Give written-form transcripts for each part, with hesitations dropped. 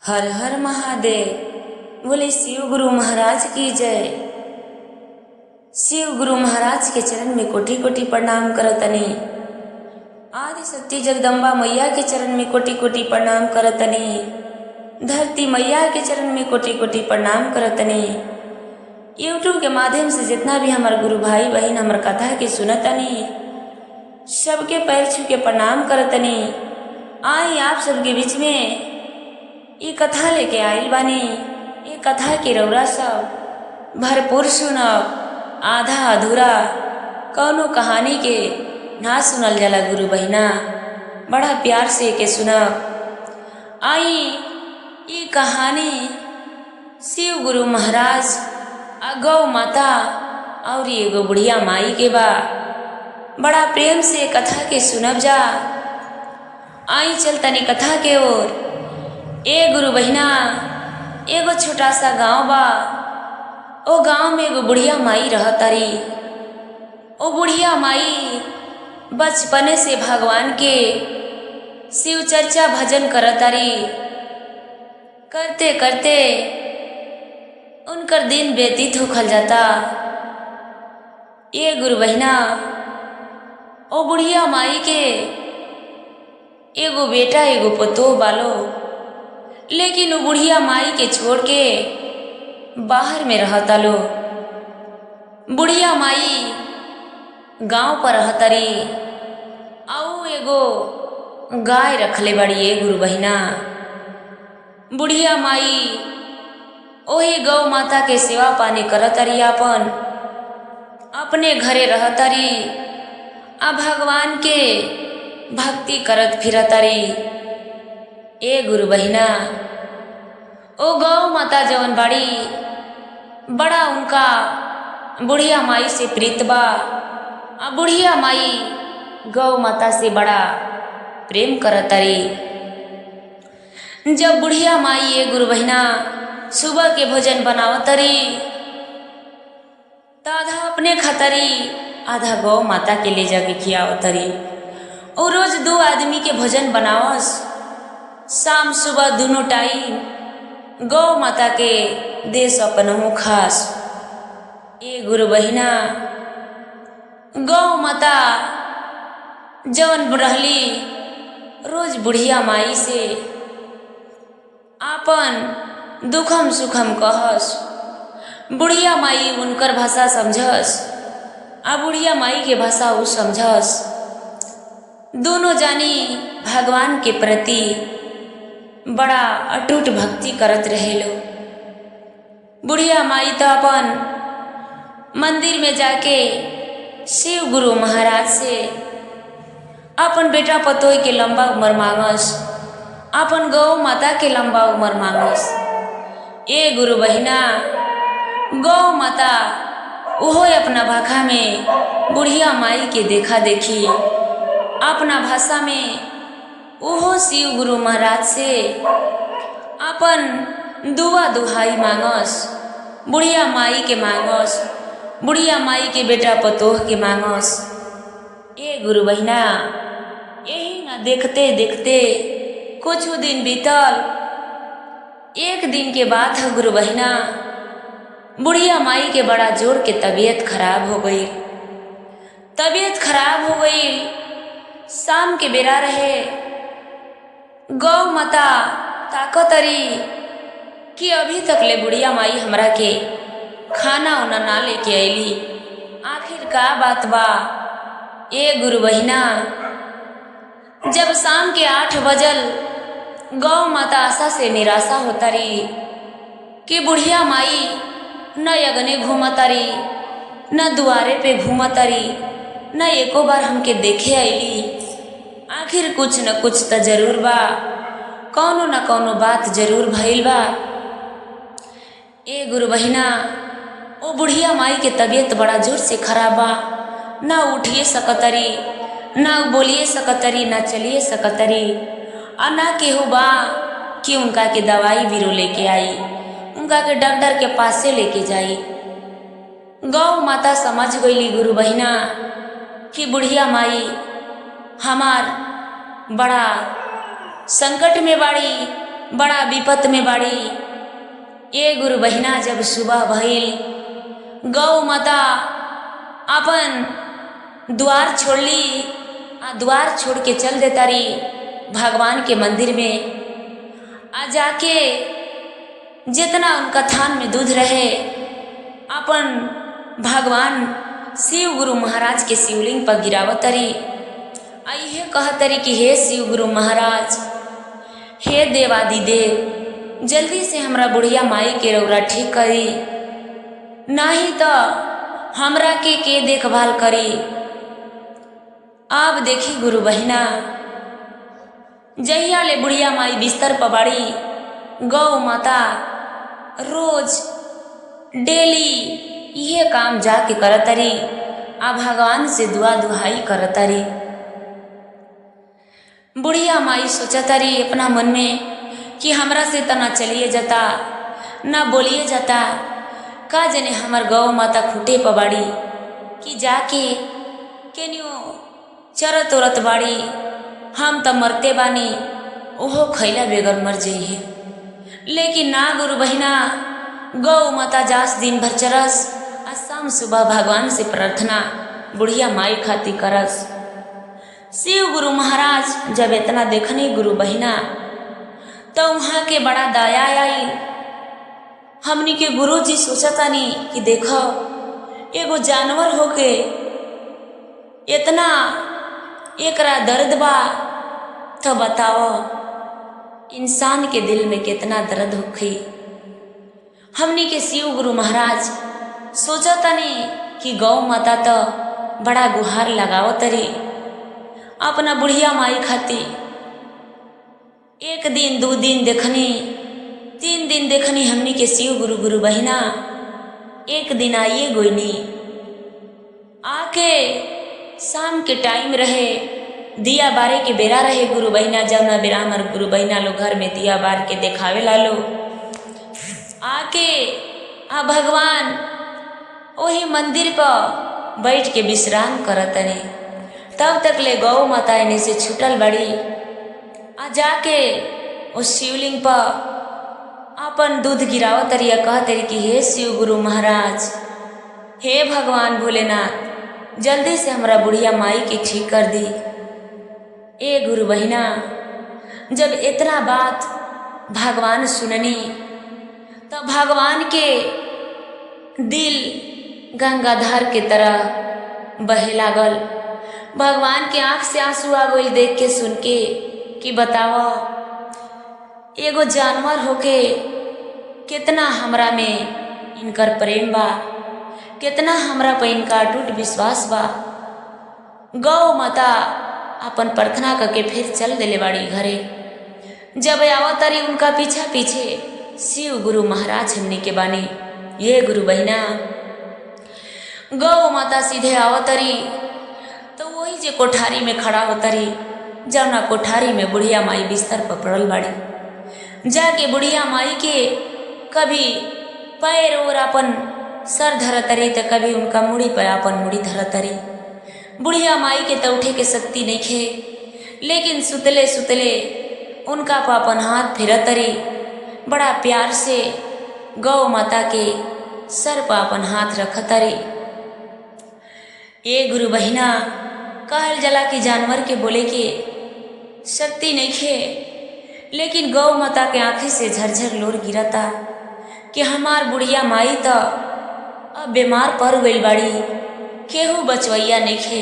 हर हर महादेव। बोले शिव गुरु महाराज की जय। शिव गुरु महाराज के चरण में कोटि कोटि प्रणाम करतनी। आदि शक्ति जगदम्बा मैया के चरण में कोटि कोटि प्रणाम करतनी। धरती मैया के चरण में कोटि कोटि प्रणाम करतनी। यूट्यूब के माध्यम से जितना भी हमारे गुरु भाई बहन हमार कथा के सुनतनी, सबके पैर छू के प्रणाम करतनी। आई आप सबके बीच में ये कथा लेके आइल बानी। ये कथा के रौरा सब भरपूर सुनब, आधा अधूरा कौनो कहानी के ना सुनल जाला गुरु बहिना, बड़ा प्यार से के सुनब। आई ये कहानी शिव गुरु महाराज आ गौ माता और एगो बुढ़िया माई के बा। बड़ा प्रेम से कथा के सुनब जा। आई चल तनी कथा के ओर। ए गुरु बहिना, एगो छोटा सा गांव बा। ओ गांव में एगो बुढ़िया माई रहतारी। ओ बुढ़िया माई बचपने से भगवान के शिव चर्चा भजन करतारी। करते करते उनकर दिन व्यतीत होखल जाता। ये गुरु बहिना, ओ बुढ़िया माई के एगो बेटा एगो पतोह बालो, लेकिन वो बुढ़िया माई के छोड़ के बाहर में रहता लो। बुढ़िया माई गांव पर रहतरी आउ एगो गाय रखले बड़ी। ए गुरु बहिना, बुढ़िया माई ओही गौ माता के सेवा पानी करतरी, अपने घरे रहतरी आ भगवान के भक्ति करत फिरतरी। ए गुरु बहिना, ओ गौ माता जवन बाड़ी, बड़ा उनका बुढ़िया माई से प्रीत बा। आ बुढ़िया माई गौ माता से बड़ा प्रेम करतरी। जब बुढ़िया माई ए गुरु बहिना सुबह के भोजन बनावतरी, तो आधा अपने खतरी, आधा गौ माता के ले जाके खियावतरी। और रोज 2 आदमी के भोजन बनावस। शाम सुबह दोनों टाइम गौ माता के देश अपनहु खास। ए गुरु बहिना, गौ माता जवन रहली रोज बुढ़िया माई से आपन दुखम सुखम कहस। बुढ़िया माई उनकर भाषा समझस आ बुढ़िया माई के भाषा उ समझस। दोनों जानी भगवान के प्रति बड़ा अटूट भक्ति करत रहेलो। बुढ़िया माई तो अपन मंदिर में जाके शिव गुरु महाराज से अपन बेटा पतोह के लंबा उम्र मांगस, अपन गौ माता के लंबा उम्र मांगस। ए गुरु बहिना, गौ माता ओहो अपना भाषा में बुढ़िया माई के देखा देखी अपना भाषा में ओहो शिव गुरु महाराज से अपन दुआ दुहाई मांगस। बुढ़िया माई के मांगस, बुढ़िया माई के बेटा पतोह के मांगस। ए गुरु बहिना, यही ना देखते देखते कुछ दिन बीतल। एक दिन के बात है गुरु बहिना, बुढ़िया माई के बड़ा जोर के तबीयत खराब हो गई। तबीयत खराब हो गई। शाम के बेरा रहे। गौ माता ताकतरी कि अभी तक ले बुढ़िया माई हमरा के खाना उना ना लेके आईली। आखिर का बात बा? ए गुरु बहिना, जब शाम के 8 बजल गौ माता आशा से निराशा होतारी कि बुढ़िया माई न अगने घूमतारी, न दुआरे पे घूमतारी, न एको बार हमके देखे आईली। आखिर कुछ न कुछ तो जरूर बा, कौनो न कौनो बात जरूर भइल बा। ए गुरु बहिना, ओ बुढ़िया माई के तबीयत बड़ा जोर से खराब बा। ना उठिए सकतरी, ना बोलिए सकतरी, ना चलिए सकतरी। आ ना केहू बा कि उनका के दवाई बीरो लेके आई, उनका के डॉक्टर के पास से लेके जाई। गौ माता समझ गईली गुरु बहिना कि बुढ़िया माई हमार बड़ा संकट में बाड़ी, बड़ा विपत में बाड़ी। ए गुरु बहिना जब सुबह भइल गौ माता अपन द्वार छोड़ली आ द्वार छोड़ के चल देता रही भगवान के मंदिर में। आ जाके जितना उनका थान में दूध रहे अपन भगवान शिव गुरु महाराज के शिवलिंग पर गिरावत तरी। आ इहे कहतरी कि हे शिव गुरु महाराज, हे देवादिदेव, जल्दी से हमरा बुढ़िया माई के रौरा ठीक करी, नहीं तो हमरा के देखभाल करी। अब देखी गुरु बहिना, जहिया ले बुढ़िया माई बिस्तर पर बाड़ी, गौ माता रोज डेली ये काम जाके करतरी आ भगवान से दुआ दुहाई करतरी। बुढ़िया माई सोचतरी अपना मन में कि हमरा से तो ना चलिए जाता ना बोलिए जाता, का जने हमर गौ माता खूटे पबाड़ी कि जाके केनियो चरत उरत बाड़ी, हम तो मरते बानी, ओहो खैला बेगर मर जाइए। लेकिन ना गुरु बहिना, गौ माता जास दिन भर चरस आ शाम सुबह भगवान से प्रार्थना बुढ़िया माई खाती करस। शिव गुरु महाराज जब इतना देखनी गुरु बहिना, तो वहाँ के बड़ा दया आई। हमनी के गुरु जी सोचतानी कि देखो एगो जानवर होके इतना एकरा दर्द बा, तो बताओ इंसान के दिल में कितना दर्द होखी। हमनी के शिव गुरु महाराज सोचतानी कि गौ माता तो बड़ा गुहार लगाओ तरी अपना बुढ़िया माई खाती। एक दिन 2 दिन देखनी, 3 दिन देखनी हमनी के शिव गुरु बहिना। एक दिन आइए गोइनी, आके शाम के टाइम रहे, दिया बारे के बेरा रहे गुरु बहिना। जब ना बेरा हमार गुरु बहिना लोग घर में दिया बार के देखावे लालो, आके आ भगवान वही मंदिर पर बैठ के विश्राम करतनी। तब तक ले गौ माता इन्हें से छूटल बड़ी। आ जाके उस शिवलिंग पर अपन दूध गिरावत तरी, कहतरी कि हे शिव गुरु महाराज, हे भगवान भोलेनाथ, जल्दी से हमरा बुढ़िया माई के ठीक कर दी। ए गुरु बहिना, जब इतना बात भगवान सुननी तो भगवान के दिल गंगाधार के तरह बहे लागल। भगवान के आंख से आंसू आ गइल देख के सुन के कि बताओ एगो जानवर होके कितना हमरा में इनकर प्रेम बा, कितना हमरा पे इनका अटूट विश्वास बा। गौ माता अपन प्रार्थना करके फिर चल दिले बाड़ी घरे। जब आवतरी उनका पीछा पीछे शिव गुरु महाराज हमनी के बानी। ये गुरु बहिना, गौ माता सीधे आवतरी तो वही जे कोठारी में खड़ा होतरी, जब ना कोठारी में बुढ़िया माई बिस्तर पर पड़ल बाड़ी। जाके बुढ़िया माई के कभी पैर और अपन सर धरतरी तो कभी उनका मुड़ी पर अपन मुड़ी धरतरी। बुढ़िया माई के तो उठे के शक्ति नहीं खे, लेकिन सुतले सुतले उनका पर अपन हाथ फिरतरी। बड़ा प्यार से गौ माता के सर पर अपन हाथ रखतरी। ये गुरु बहिना, कहल जला कि जानवर के बोले के शक्ति नहीं खे, लेकिन गौ माता के आंखें से झरझर लोर गिरता कि हमार बुढ़िया माई तो अब बीमार पड़ गई बाड़ी, केहू बचवैया नहीं खे।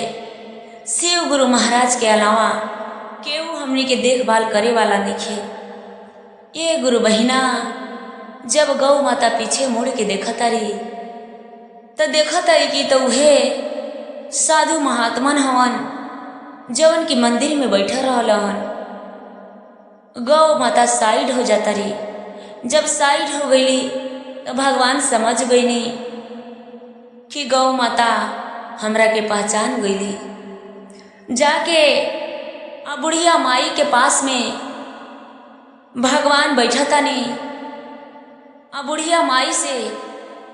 शिव गुरु महाराज के अलावा केहू हमनी के देखभाल करे वाला नहीं खे। ये गुरु बहिना, जब गौ माता पीछे मुड़ के देखतारी तो देखतारी कि तो उहे साधु महात्मन हवन जवन की मंदिर में बैठा रहलन। गौ माता साइड हो जाता रही। जब साइड हो गई तो भगवान समझ गईनी कि गौ माता हमरा के पहचान गईली। जाके आ बुढ़िया माई के पास में भगवान बैठतानी। आ बुढ़िया माई से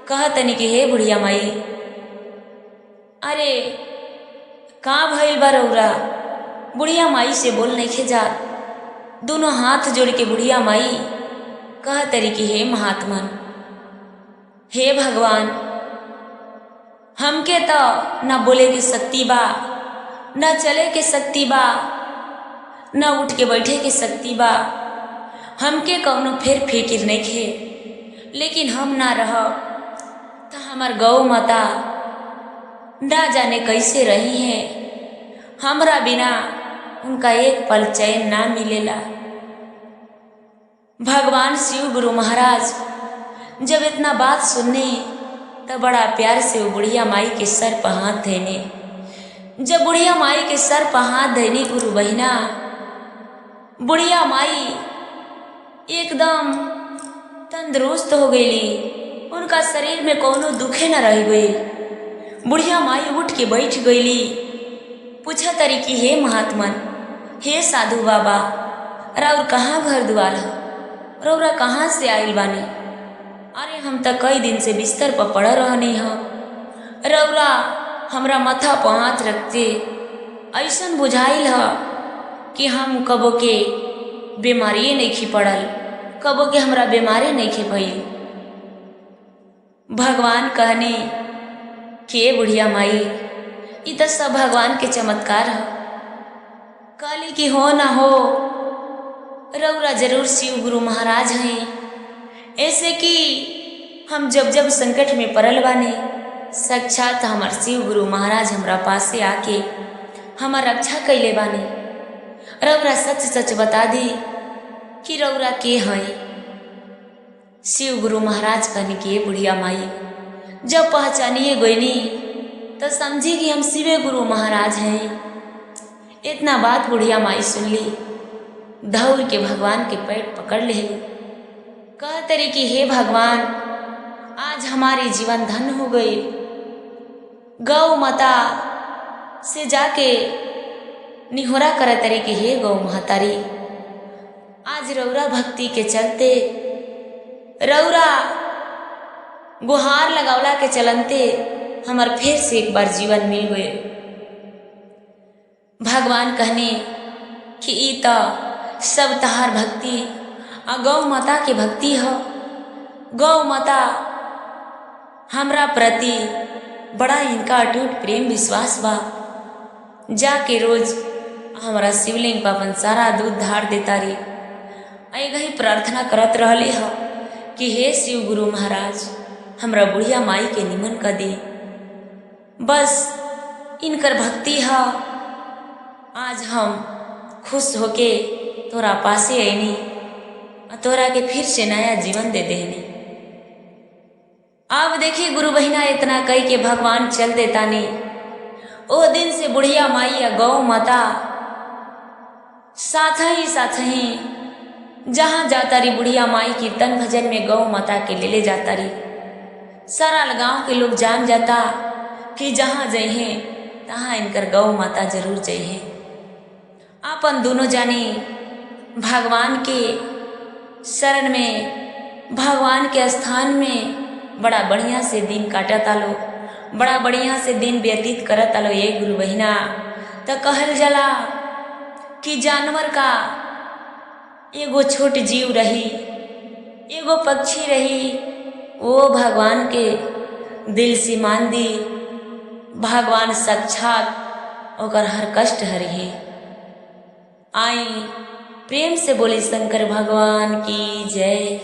कहतनी कि हे बुढ़िया माई, अरे कहाँ भइल बा रौरा? बुढ़िया माई से बोल नहीं खे जा। दोनों हाथ जोड़ के बुढ़िया माई कह तरी कि हे महात्मन, हे भगवान, हमके तो न बोले के शक्ति बा, न चले के शक्ति बा, न उठ के बैठे के शक्ति बा, हमके कौनो फेर फिकिर नहीं खे, लेकिन हम ना रह तो हमार गौ माता ना जाने कैसे रही हैं। हमरा बिना उनका एक पल चैन ना मिलेला। भगवान शिव गुरु महाराज जब इतना बात सुनने तब बड़ा प्यार से वो बुढ़िया माई के सर पर हाथ धैने। जब बुढ़िया माई के सर पर हाथ धैने गुरु बहिना, बुढ़िया माई एकदम तंदुरुस्त हो गईली, उनका शरीर में कोनो दुखे न रह गई। बुढ़िया माई उठ के बैठ गईली, पूछा तरी कि हे महात्मन, हे साधु बाबा, रौर कहाँ घर द्वार है, रौरा कहाँ से आयल बानी? अरे हम तो कई दिन से बिस्तर पर पड़ रहनी ह। रौरा हमरा माथा पर हाथ रखते ऐसन बुझाइल ह कि हम कबो के बीमारिये नहीं खी पड़ल, कबो के हमरा बीमारी नहीं खे भइल। भगवान कहने कि बुढ़िया माई, ई तो सब भगवान के चमत्कार है। कहली कि हो ना हो, रौरा जरूर शिव गुरु महाराज हैं। ऐसे कि हम जब जब संकट में पड़ल बानी, साक्षात हमार शिव गुरु महाराज हमरा पासे आके हमार रक्षा कैले बानी। रौरा सच सच बता दी कि रौरा के हैं? शिव गुरु महाराज कहने की बुढ़िया माई, जब पहचानिए गईनी तो समझी कि हम शिवे गुरु महाराज हैं। इतना बात बुढ़िया माई सुन ली, दौड़ के भगवान के पैर पकड़ ले, कह तरी कि हे भगवान, आज हमारी जीवन धन हो गई। गौ माता से जाके निहोरा कर तरी कि हे गौ महतारी, आज रौरा भक्ति के चलते, रौरा गुहार लगावला के चलते हमार फिर से एक बार जीवन मिल गए। भगवान कहने कि ई तो सब तहार भक्ति आ गौ माता के भक्ति हो। गौ माता हमरा प्रति बड़ा इनका अटूट प्रेम विश्वास बा। जाके रोज हमारा शिवलिंग पर अपन सारा दूध धार देता रही, ऐगही प्रार्थना करत रहले हो कि हे शिव गुरु महाराज, हमरा बुढ़िया माई के निमन कर दे। बस इनकर भक्ति है, आज हम खुश होके तोरा पासे आईनी, तोरा के फिर से नया जीवन दे देनी। अब देखिए गुरु बहिना, इतना कही के भगवान चल देता नहीं। ओ दिन से बुढ़िया माई या गौ माता साथ ही जहाँ जाता रही बुढ़िया माई कीर्तन भजन में गौ माता के ले जाता रही। सारा गांव के लोग जान जाता कि जहाँ जइहे तहाँ इनकर गौ माता जरूर जइहे। अपन दोनों जानी भगवान के शरण में, भगवान के स्थान में बड़ा बढ़िया से दिन काटता लो, बड़ा बढ़िया से दिन व्यतीत करता लो। ये गुरु बहिना, तो कहल जला कि जानवर का एगो छोट जीव रही, एगो पक्षी रही, वो भगवान के दिल से मान दी, भगवान साक्षात ओकर हर कष्ट हरि। आई प्रेम से बोले शंकर भगवान की जय।